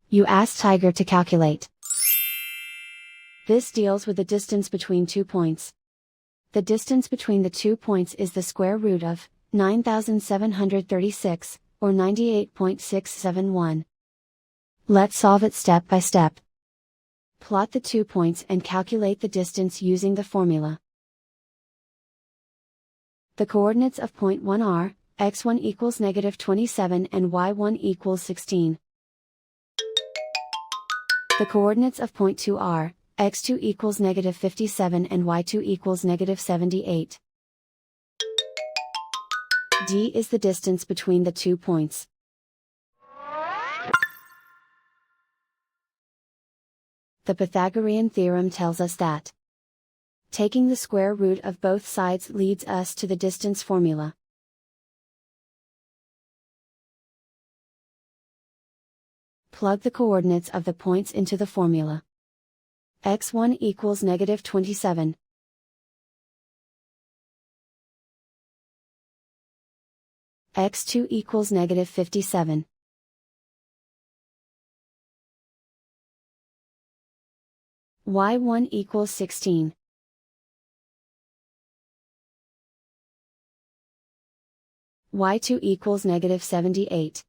You ask Tiger to calculate. This deals with the distance between 2 points. The distance between the 2 points is the square root of 9,736, or 98.671. Let's solve it step by step. Plot the 2 points and calculate the distance using the formula. The coordinates of point 1 are, x1 equals -27 and y1 equals 16. The coordinates of point 2 are, x2 equals -57 and y2 equals -78. D is the distance between the 2 points. The Pythagorean theorem tells us that taking the square root of both sides leads us to the distance formula. Plug the coordinates of the points into the formula. x1 equals -27. x2 equals -57. y1 equals 16. y2 equals -78.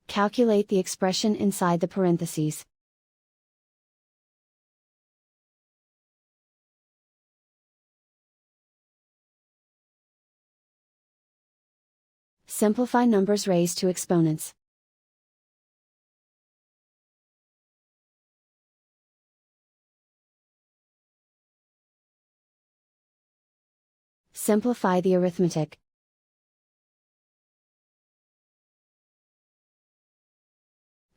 Calculate the expression inside the parentheses. Simplify numbers raised to exponents. Simplify the arithmetic.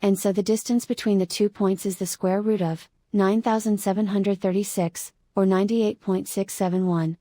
And so the distance between the 2 points is the square root of 9,736, or 98.671.